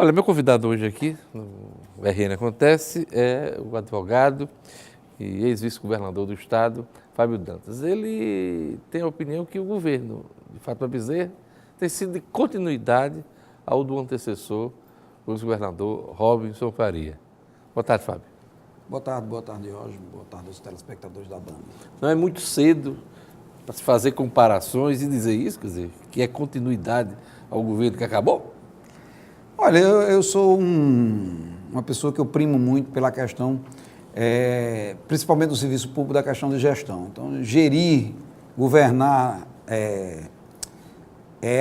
Olha, meu convidado hoje aqui, no RN Acontece, é o advogado e ex-vice-governador do Estado, Fábio Dantas. Ele tem a opinião que o governo de Fátima Bezerra tem sido de continuidade ao do antecessor, o ex-governador Robinson Faria. Boa tarde, Fábio. Boa tarde, Jorge. Boa tarde aos telespectadores da banda. Não é muito cedo para se fazer comparações e dizer isso, quer dizer, que é continuidade ao governo que acabou? Olha, eu sou uma pessoa que eu primo muito pela questão, principalmente do serviço público, da questão de gestão. Então, gerir, governar,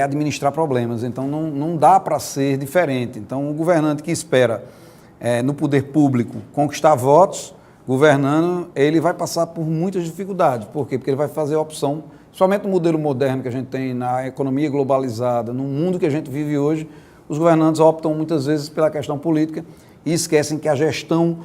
administrar problemas. Então, não dá para ser diferente. Então, o governante que espera, no poder público, conquistar votos, governando, ele vai passar por muitas dificuldades. Por quê? Porque ele vai fazer a opção, somente no modelo moderno que a gente tem, na economia globalizada, no mundo que a gente vive hoje, os governantes optam muitas vezes pela questão política e esquecem que a gestão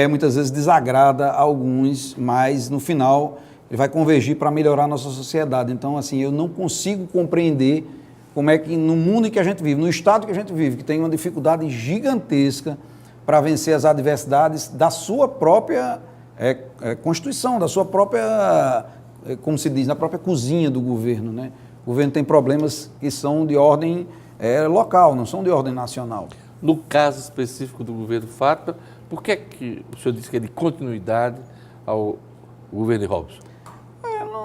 muitas vezes desagrada a alguns, mas no final ele vai convergir para melhorar a nossa sociedade. Então, assim, eu não consigo compreender como é que no mundo em que a gente vive, no estado que a gente vive, que tem uma dificuldade gigantesca para vencer as adversidades da sua própria Constituição, da sua própria, como se diz, na própria cozinha do governo, né? O governo tem problemas que são de ordem local, não são de ordem nacional. No caso específico do governo Fátima, por que é que o senhor disse que é de continuidade ao governo de Robinson?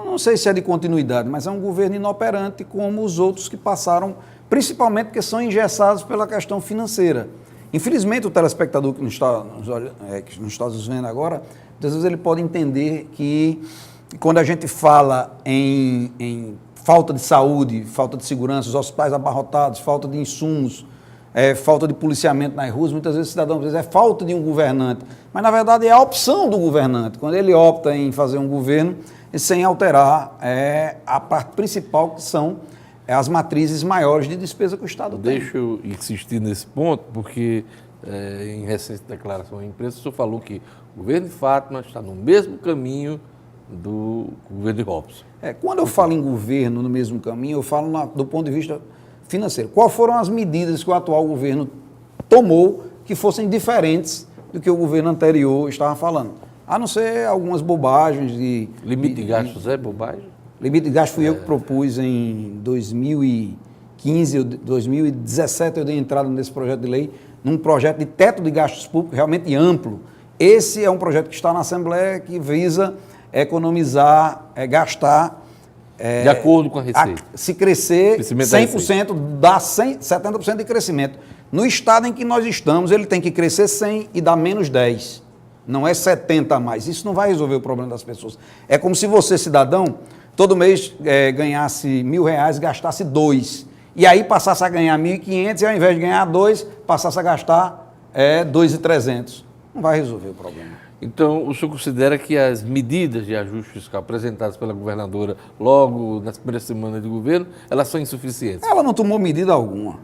Não sei se é de continuidade, mas é um governo inoperante como os outros que passaram, principalmente porque são engessados pela questão financeira. Infelizmente, o telespectador que nos está nos vendo agora, muitas vezes ele pode entender que quando a gente fala em falta de saúde, falta de segurança, os hospitais abarrotados, falta de insumos, falta de policiamento nas ruas, muitas vezes o cidadão diz, é falta de um governante. Mas, na verdade, é a opção do governante. Quando ele opta em fazer um governo, sem alterar a parte principal, que são as matrizes maiores de despesa que o Estado tem. Deixa eu insistir nesse ponto, porque em recente declaração à imprensa, o senhor falou que o governo de Fátima está no mesmo caminho do governo de Robinson. Quando eu falo em governo no mesmo caminho, eu falo do ponto de vista financeiro. Quais foram as medidas que o atual governo tomou que fossem diferentes do que o governo anterior estava falando? A não ser algumas bobagens de... Limite de gastos é bobagem? Limite de gastos fui eu que propus em 2015, 2017 eu dei entrada nesse projeto de lei, num projeto de teto de gastos públicos realmente amplo. Esse é um projeto que está na Assembleia que visa economizar, gastar... de acordo com a receita. Se crescer 100%, dá 70% de crescimento. No estado em que nós estamos, ele tem que crescer 100 e dar menos 10. Não é 70 a mais. Isso não vai resolver o problema das pessoas. É como se você, cidadão, todo mês ganhasse R$1.000 e gastasse 2. E aí passasse a ganhar 1.500 e ao invés de ganhar 2, passasse a gastar 2.300. Não vai resolver o problema. Então, o senhor considera que as medidas de ajuste fiscal apresentadas pela governadora logo nas primeiras semanas de governo, elas são insuficientes? Ela não tomou medida alguma,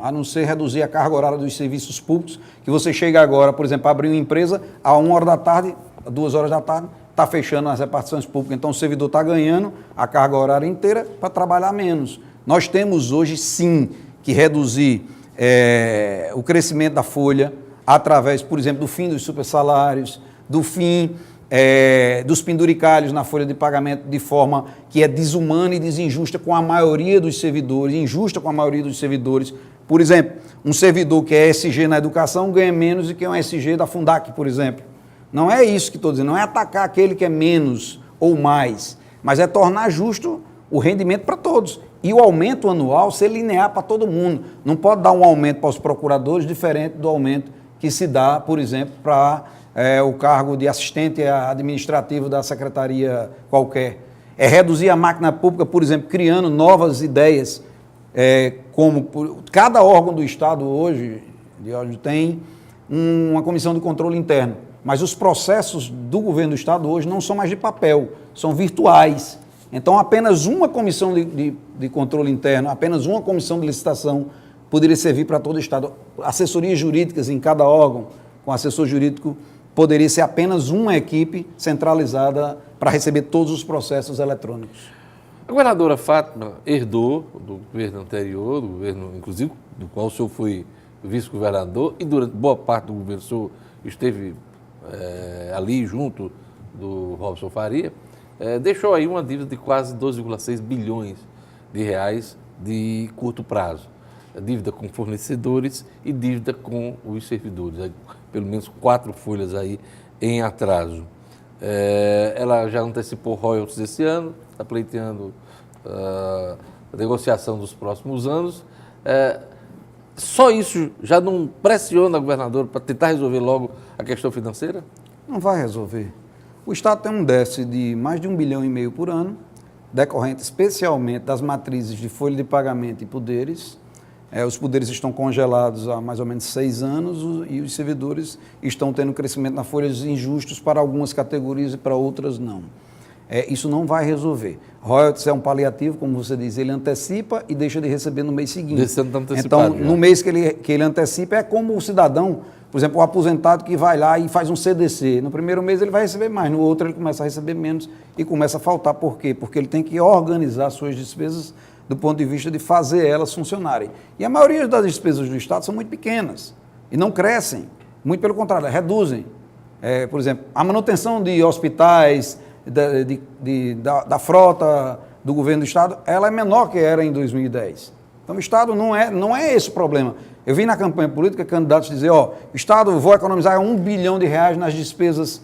a não ser reduzir a carga horária dos serviços públicos, que você chega agora, por exemplo, a abrir uma empresa, a 1h da tarde, a 2h da tarde, está fechando as repartições públicas, então o servidor está ganhando a carga horária inteira para trabalhar menos. Nós temos hoje, sim, que reduzir o crescimento da folha, através, por exemplo, do fim dos supersalários, do fim dos penduricalhos na folha de pagamento de forma que é desumana e desinjusta com a maioria dos servidores, injusta com a maioria dos servidores. Por exemplo, um servidor que é SG na educação ganha menos do que um SG da Fundac, por exemplo. Não é isso que estou dizendo, não é atacar aquele que é menos ou mais, mas é tornar justo o rendimento para todos. E o aumento anual ser linear para todo mundo. Não pode dar um aumento para os procuradores diferente do aumento que se dá, por exemplo, para o cargo de assistente administrativo da secretaria qualquer. É reduzir a máquina pública, por exemplo, criando novas ideias, cada órgão do Estado hoje tem uma comissão de controle interno, mas os processos do governo do Estado hoje não são mais de papel, são virtuais. Então, apenas uma comissão de controle interno, apenas uma comissão de licitação poderia servir para todo o Estado. Assessorias jurídicas em cada órgão, com assessor jurídico, poderia ser apenas uma equipe centralizada para receber todos os processos eletrônicos. A governadora Fátima herdou do governo anterior, do governo, inclusive, do qual o senhor foi vice-governador, e durante boa parte do governo o senhor esteve ali junto do Robson Faria, deixou aí uma dívida de quase 12,6 bilhões de reais de curto prazo. Dívida com fornecedores e dívida com os servidores. Pelo menos 4 folhas aí em atraso. Ela já antecipou royalties esse ano, está pleiteando a negociação dos próximos anos. Só isso já não pressiona a governadora para tentar resolver logo a questão financeira? Não vai resolver. O Estado tem um déficit de mais de 1,5 bilhão por ano, decorrente especialmente das matrizes de folha de pagamento e poderes. Os poderes estão congelados há mais ou menos 6 anos e os servidores estão tendo crescimento na folhas injustos para algumas categorias e para outras não. Isso não vai resolver. Royalties é um paliativo, como você diz, ele antecipa e deixa de receber no mês seguinte. Então, no mês que ele antecipa, é como o cidadão, por exemplo, o aposentado que vai lá e faz um CDC. No primeiro mês ele vai receber mais, no outro ele começa a receber menos e começa a faltar. Por quê? Porque ele tem que organizar suas despesas do ponto de vista de fazer elas funcionarem. E a maioria das despesas do Estado são muito pequenas e não crescem, muito pelo contrário, reduzem. Por exemplo, a manutenção de hospitais, da frota do governo do Estado, ela é menor que era em 2010. Então o Estado não é esse o problema. Eu vi na campanha política candidatos dizer, o Estado vou economizar 1 bilhão de reais nas despesas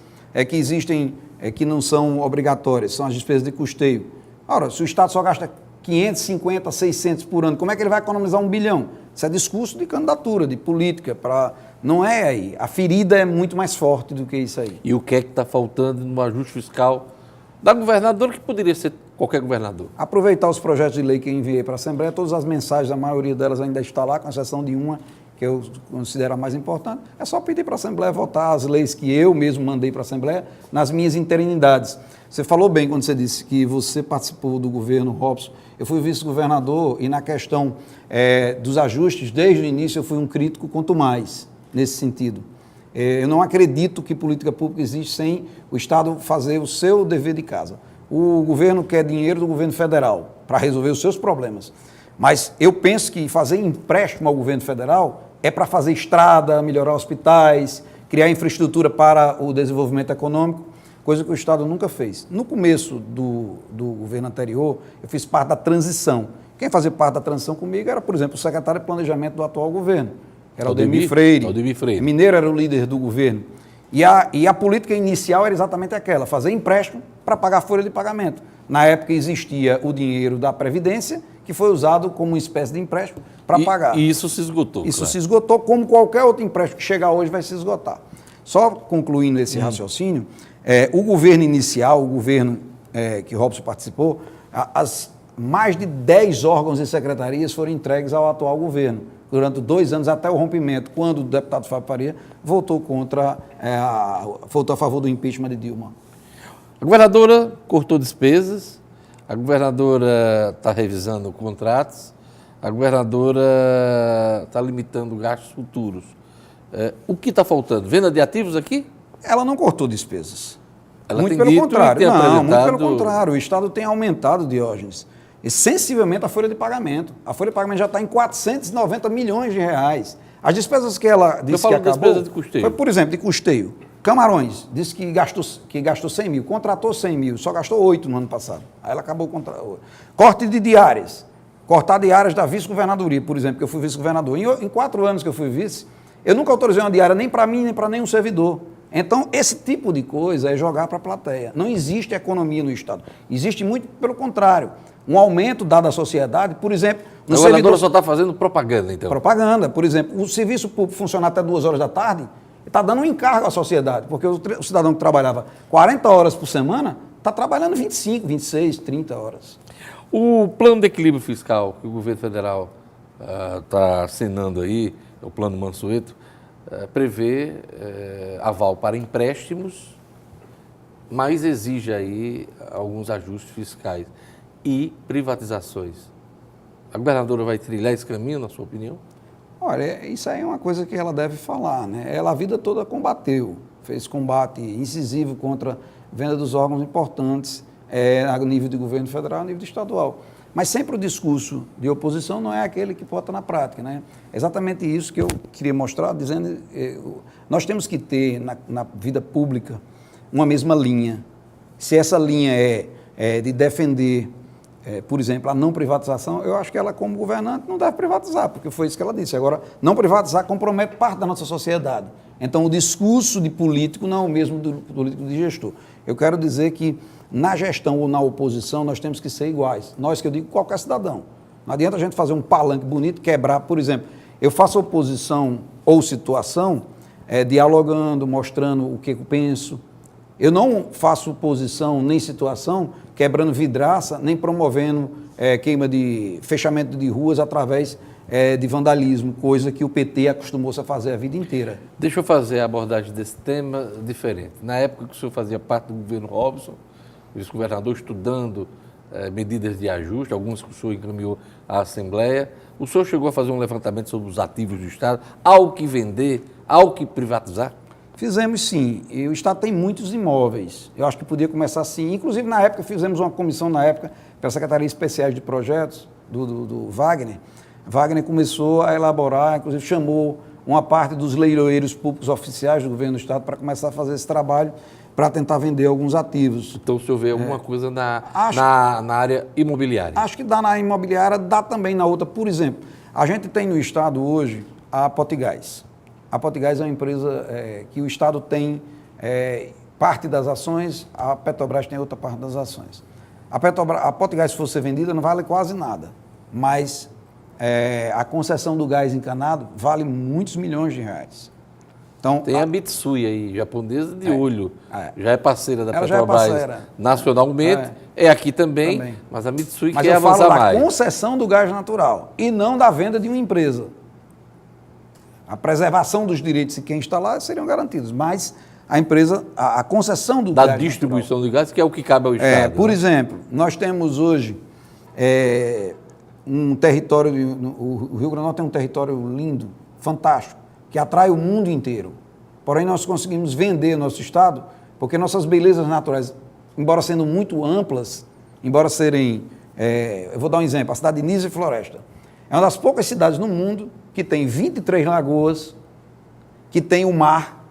que existem, que não são obrigatórias, são as despesas de custeio. Ora, se o Estado só gasta 550, 600 por ano, como é que ele vai economizar 1 bilhão? Isso é discurso de candidatura, de política, não é aí. A ferida é muito mais forte do que isso aí. E o que é que está faltando no ajuste fiscal da governadora, que poderia ser qualquer governador? Aproveitar os projetos de lei que eu enviei para a Assembleia, todas as mensagens, a maioria delas ainda está lá, com exceção de uma que eu considero a mais importante. É só pedir para a Assembleia votar as leis que eu mesmo mandei para a Assembleia nas minhas interinidades. Você falou bem quando você disse que você participou do governo Robson. Eu fui vice-governador e na questão dos ajustes, desde o início eu fui um crítico, quanto mais, nesse sentido. Eu não acredito que política pública existe sem o Estado fazer o seu dever de casa. O governo quer dinheiro do governo federal para resolver os seus problemas. Mas eu penso que fazer empréstimo ao governo federal é para fazer estrada, melhorar hospitais, criar infraestrutura para o desenvolvimento econômico, coisa que o Estado nunca fez. No começo do governo anterior, eu fiz parte da transição. Quem fazia parte da transição comigo era, por exemplo, o secretário de Planejamento do atual governo. Era o Aldemir Freire. Mineiro era o líder do governo. E a política inicial era exatamente aquela, fazer empréstimo para pagar a folha de pagamento. Na época existia o dinheiro da Previdência, que foi usado como uma espécie de empréstimo para pagar. E isso se esgotou. Isso se esgotou, como qualquer outro empréstimo que chegar hoje vai se esgotar. Só concluindo esse raciocínio, o governo inicial, o governo que Robson participou, mais de 10 órgãos e secretarias foram entregues ao atual governo, durante 2 anos, até o rompimento, quando o deputado Fábio Faria votou a favor do impeachment de Dilma. A governadora cortou despesas, a governadora está revisando contratos, a governadora está limitando gastos futuros. O que está faltando? Venda de ativos aqui? Ela não cortou despesas. Ela muito tem pelo contrário. Não, muito pelo contrário. O Estado tem aumentado, Diógenes, sensivelmente a folha de pagamento. A folha de pagamento já está em 490 milhões de reais. As despesas que ela disse que acabou... despesa de custeio. Foi, por exemplo, de custeio. Camarões, disse que gastou 100 mil, contratou 100 mil, só gastou 8 no ano passado. Aí ela acabou contratando. Corte de diárias. Cortar diárias da vice-governadoria, por exemplo, que eu fui vice-governador. Em 4 anos que eu fui vice, eu nunca autorizei uma diária nem para mim, nem para nenhum servidor. Então, esse tipo de coisa é jogar para a plateia. Não existe economia no Estado. Existe muito pelo contrário. Um aumento dado à sociedade, por exemplo... A governadora só está fazendo propaganda, então. Propaganda. Por exemplo, o serviço público funcionar até 2 horas da tarde está dando um encargo à sociedade, porque o cidadão que trabalhava 40 horas por semana está trabalhando 25, 26, 30 horas. O plano de equilíbrio fiscal que o governo federal está assinando aí, o plano Mansueto, prevê aval para empréstimos, mas exige aí alguns ajustes fiscais e privatizações. A governadora vai trilhar esse caminho, na sua opinião? Olha, isso aí é uma coisa que ela deve falar, né? Ela a vida toda combateu, fez combate incisivo contra a venda dos órgãos importantes a nível de governo federal, a nível estadual. Mas sempre o discurso de oposição não é aquele que bota na prática, né? É exatamente isso que eu queria mostrar, dizendo nós temos que ter na vida pública uma mesma linha. Se essa linha é de defender, por exemplo, a não privatização, eu acho que ela, como governante, não deve privatizar, porque foi isso que ela disse. Agora, não privatizar compromete parte da nossa sociedade. Então, o discurso de político não é o mesmo do político de gestor. Eu quero dizer que na gestão ou na oposição, nós temos que ser iguais. Nós, que eu digo, qualquer cidadão. Não adianta a gente fazer um palanque bonito, quebrar, por exemplo. Eu faço oposição ou situação dialogando, mostrando o que eu penso. Eu não faço oposição nem situação quebrando vidraça, nem promovendo queima de fechamento de ruas através de vandalismo, coisa que o PT acostumou-se a fazer a vida inteira. Deixa eu fazer a abordagem desse tema diferente. Na época que o senhor fazia parte do governo Robson, o vice-governador estudando medidas de ajuste, algumas que o senhor encaminhou à Assembleia, o senhor chegou a fazer um levantamento sobre os ativos do Estado, ao que vender, ao que privatizar? Fizemos sim, e o Estado tem muitos imóveis, eu acho que podia começar assim, inclusive na época fizemos uma comissão pela Secretaria Especiais de Projetos do Wagner. Wagner começou a elaborar, inclusive chamou uma parte dos leiloeiros públicos oficiais do governo do Estado para começar a fazer esse trabalho, para tentar vender alguns ativos. Então o senhor vê alguma coisa na área imobiliária? Acho que dá na imobiliária, dá também na outra. Por exemplo, a gente tem no Estado hoje a Potigás. A Potigás é uma empresa que o Estado tem parte das ações, a Petrobras tem outra parte das ações. A Potigás, se fosse vendida, não vale quase nada, mas a concessão do gás encanado vale muitos milhões de reais. Então, tem a Mitsui aí, japonesa de olho, já é parceira da ela Petrobras nacionalmente, é aqui também, mas a Mitsui quer avançar mais. Mas eu falo da concessão do gás natural e não da venda de uma empresa. A preservação dos direitos de quem está lá seriam garantidos, mas a empresa, a concessão do gás da distribuição do gás, que é o que cabe ao Estado. Por exemplo, nós temos hoje um território, o Rio Grande do Norte tem um território lindo, fantástico, que atrai o mundo inteiro. Porém, nós conseguimos vender nosso estado, porque nossas belezas naturais, embora sendo muito amplas, embora serem... eu vou dar um exemplo, a cidade de Nísia e Floresta. É uma das poucas cidades no mundo que tem 23 lagoas, que tem o mar,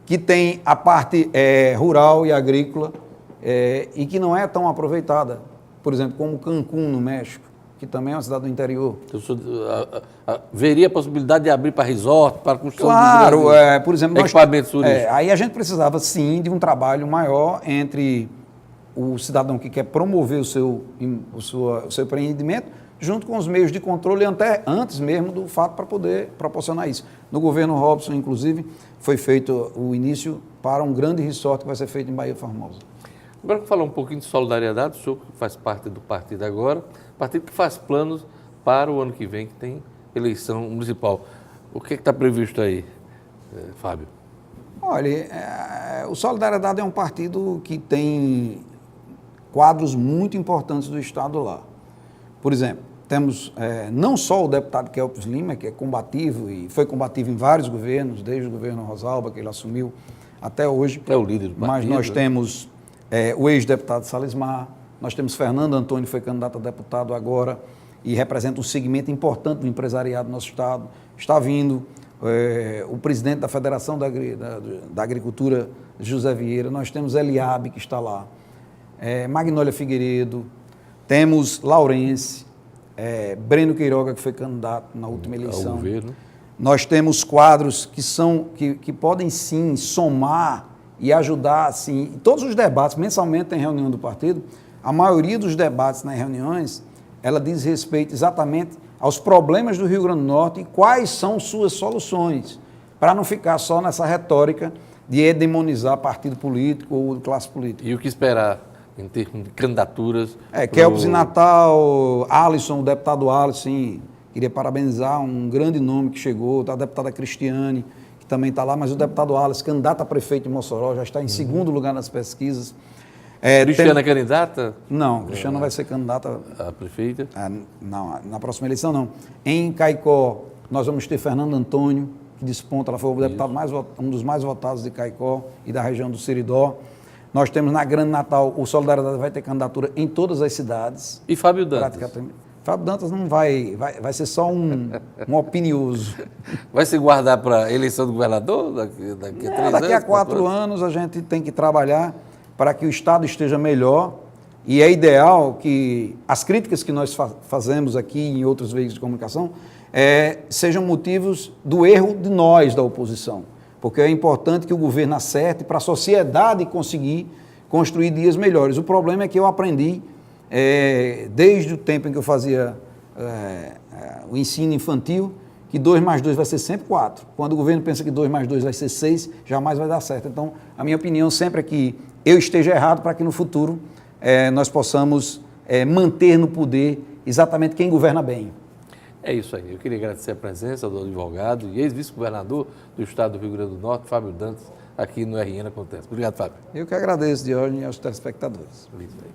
que tem a parte rural e agrícola, e que não é tão aproveitada, por exemplo, como Cancún, no México, que também é uma cidade do interior. Veria a possibilidade de abrir para resort, para construção de por exemplo, equipamentos turísticos. Aí a gente precisava, sim, de um trabalho maior entre o cidadão que quer promover o seu empreendimento, junto com os meios de controle, até antes mesmo do fato para poder proporcionar isso. No governo Robson, inclusive, foi feito o início para um grande resort que vai ser feito em Bahia Formosa. Agora, vou falar um pouquinho de solidariedade, o senhor que faz parte do partido agora, partido que faz planos para o ano que vem, que tem eleição municipal. O que está previsto aí, Fábio? Olha, o Solidariedade é um partido que tem quadros muito importantes do Estado lá. Por exemplo, temos não só o deputado Kelps Lima, que é combativo e foi combativo em vários governos, desde o governo Rosalba, que ele assumiu, até hoje. É o líder do partido. Mas nós temos o ex-deputado Salismar, nós temos Fernando Antônio, que foi candidato a deputado agora e representa um segmento importante do empresariado do nosso Estado. Está vindo o presidente da Federação da Agricultura, José Vieira, nós temos Eliabe, que está lá, Magnólia Figueiredo, temos Laurence, Breno Queiroga, que foi candidato na última eleição. Nós temos quadros que podem sim somar e ajudar, sim. Todos os debates, mensalmente tem reunião do partido, a maioria dos debates nas reuniões, ela diz respeito exatamente aos problemas do Rio Grande do Norte e quais são suas soluções, para não ficar só nessa retórica de demonizar partido político ou classe política. E o que esperar em termos de candidaturas? Kelps em Natal, Alisson, o deputado Alisson, sim, queria parabenizar um grande nome que chegou, a deputada Cristiane, que também está lá, mas o deputado Alisson, candidato a prefeito de Mossoró, já está em segundo lugar nas pesquisas. Cristiana é candidata? Não, Cristiana vai ser candidata a prefeita? Não, na próxima eleição não. Em Caicó, nós vamos ter Fernando Antônio, que desponta, ela foi o deputado um dos mais votados de Caicó e da região do Seridó. Nós temos na Grande Natal, o Solidariedade vai ter candidatura em todas as cidades. E Fábio Dantas? Fábio Dantas não vai ser só um opinioso. Vai se guardar para a eleição do governador daqui a 3 anos? Daqui a 4 anos a gente tem que trabalhar para que o Estado esteja melhor, e é ideal que as críticas que nós fazemos aqui em outros veículos de comunicação sejam motivos do erro de nós da oposição, porque é importante que o governo acerte para a sociedade conseguir construir dias melhores. O problema é que eu aprendi, desde o tempo em que eu fazia o ensino infantil, que 2 mais 2 vai ser sempre 4. Quando o governo pensa que 2 mais 2 vai ser 6, jamais vai dar certo. Então, a minha opinião sempre é que eu esteja errado para que no futuro nós possamos manter no poder exatamente quem governa bem. É isso aí. Eu queria agradecer a presença do advogado e ex-vice-governador do estado do Rio Grande do Norte, Fábio Dantas, aqui no RN Acontece. Obrigado, Fábio. Eu que agradeço, Diógenes, e aos telespectadores. Isso aí.